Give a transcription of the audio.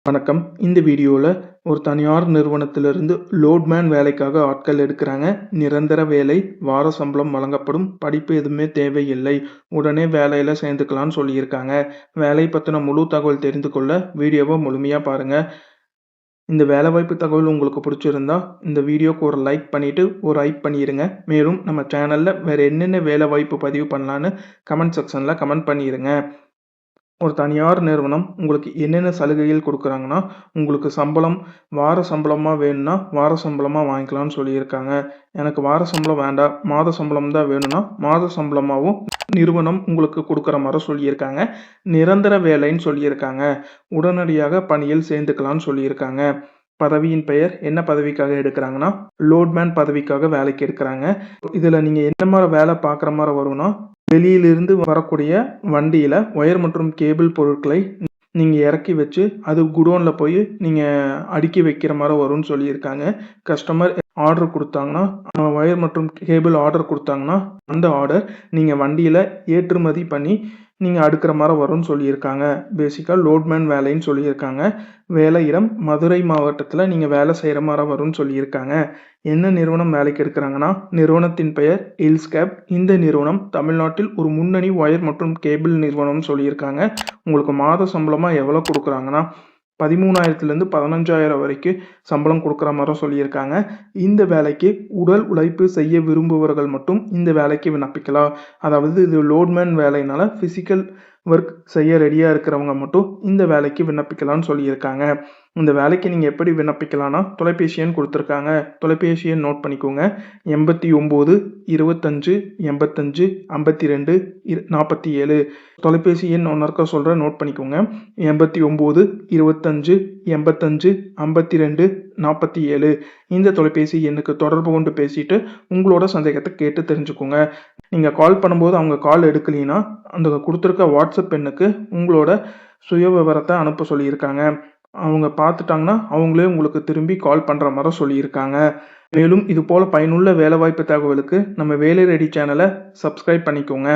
வணக்கம். இந்த வீடியோல ஒரு தனியார் நிறுவனத்திலிருந்து லோட்மேன் வேலைக்காக ஆட்கள் எடுக்குறாங்க. நிரந்தர வேலை, வார சம்பளம் வழங்கப்படும். படிப்பு எதுவுமே தேவையில்லை. உடனே வேலையில சேர்ந்துக்கலாம்னு சொல்லியிருக்காங்க. வேலை பத்தின முழு தகவல் தெரிந்து கொள்ள வீடியோவை முழுமையா பாருங்க. இந்த வேலைவாய்ப்பு தகவல் உங்களுக்கு பிடிச்சிருந்தா இந்த வீடியோக்கு ஒரு லைக் பண்ணிட்டு ஒரு ஹைப் பண்ணிருங்க. மேலும் நம்ம சேனல்ல வேற என்னென்ன வேலைவாய்ப்பு பதிவு பண்ணலான்னு கமெண்ட் செக்ஷன்ல கமெண்ட் பண்ணிருங்க. ஒரு தனியார் நிறுவனம் உங்களுக்கு என்னென்ன சலுகைகள் கொடுக்குறாங்கன்னா, உங்களுக்கு சம்பளம் வார சம்பளமா வேணும்னா, வார சம்பளமா வாங்கிக்கலாம்னு சொல்லியிருக்காங்க. எனக்கு வார சம்பளம் வேண்டாம், மாத சம்பளம் தான் வேணும்னா, மாத சம்பளமாவும் நிறுவனம் உங்களுக்கு கொடுக்குற மாரி சொல்லியிருக்காங்க. நிரந்தர வேலைன்னு சொல்லியிருக்காங்க. உடனடியாக பணியில் சேர்ந்துக்கலாம்னு சொல்லியிருக்காங்க. பதவியின் பெயர் என்ன பதவிக்காக எடுக்குறாங்கன்னா, லோட்மேன் பதவிக்காக வேலைக்கு எடுக்குறாங்க. இதுல நீங்க என்ன மாரி வேலை பார்க்குற மாரி வரும்னா, வெளியிலிருந்து வரக்கூடிய வண்டியில ஒயர் மற்றும் கேபிள் பொருட்களை நீங்க இறக்கி வச்சு, அது குடோன்ல போய் நீங்க அடுக்கி வைக்கிற மாரி வரும்னு சொல்லியிருக்காங்க. கஸ்டமர் ஆர்டர் குடுத்தாங்கன்னா, ஒயர் மற்றும் கேபிள் ஆர்டர் குடுத்தாங்கன்னா, அந்த ஆர்டர் நீங்க வண்டியில ஏற்றுமதி பண்ணி நீங்க அடுக்குற மாரி வரும்னு சொல்லியிருக்காங்க. பேசிக்கா லோட்மேன் வேலைன்னு சொல்லியிருக்காங்க. வேலை இடம் மதுரை மாவட்டத்தில நீங்க வேலை செய்ற மாரி வரும்னு சொல்லியிருக்காங்க. என்ன நிறுவனம் வேலைக்கு எடுக்குறாங்கன்னா, நிறுவனத்தின் பெயர் இல்ஸ்கேப். இந்த நிறுவனம் தமிழ்நாட்டில் ஒரு முன்னணி ஒயர் மற்றும் கேபிள் நிறுவனம்னு சொல்லியிருக்காங்க. உங்களுக்கு மாத சம்பளமா எவ்வளோ குடுக்குறாங்கன்னா, 13,000லேருந்து 15,000 வரைக்கும் சம்பளம் குடுக்குற மாரி சொல்லியிருக்காங்க. இந்த வேலைக்கு உடல் உழைப்பு செய்ய விரும்புபவர்கள் மட்டும் இந்த வேலைக்கு விண்ணப்பிக்கலாம். அதாவது இது லோட்மேன் வேலையினால பிசிக்கல் ஒர்க் செய்ய ரெடியா இருக்கிறவங்க மட்டும் இந்த வேலைக்கு விண்ணப்பிக்கலாம்னு சொல்லியிருக்காங்க. இந்த வேலைக்கு நீங்க எப்படி விண்ணப்பிக்கலாம்னா, தொலைபேசி எண் குடுத்துருக்காங்க. தொலைபேசி எண் நோட் பண்ணிக்கோங்க. 89 25 85 52 47. தொலைபேசி எண் ஒன்னொருக்கா சொல்றேன், நோட் பண்ணிக்கோங்க. 89 25 85 52 47. இந்த தொலைபேசி எண்ணுக்கு தொடர்பு கொண்டு பேசிட்டு உங்களோட சந்தேகத்த கேட்டு தெரிஞ்சுக்கோங்க. நீங்க கால் பண்ணும்போது அவங்க கால் எடுக்கலைன்னா, அந்த குடுத்துருக்க வாட்ஸ்அப் எண்ணுக்கு உங்களோட சுயவிவரத்த அனுப்ப சொல்லியிருக்காங்க. அவங்க பார்த்துட்டாங்கன்னா, அவங்களே உங்களுக்கு திரும்பி கால் பண்ற மாரி சொல்லியிருக்காங்க. மேலும் இது போல பயனுள்ள வேலைவாய்ப்பு தகவலுக்கு நம்ம வேலை ரெடி சேனல சப்ஸ்கிரைப் பண்ணிக்கோங்க.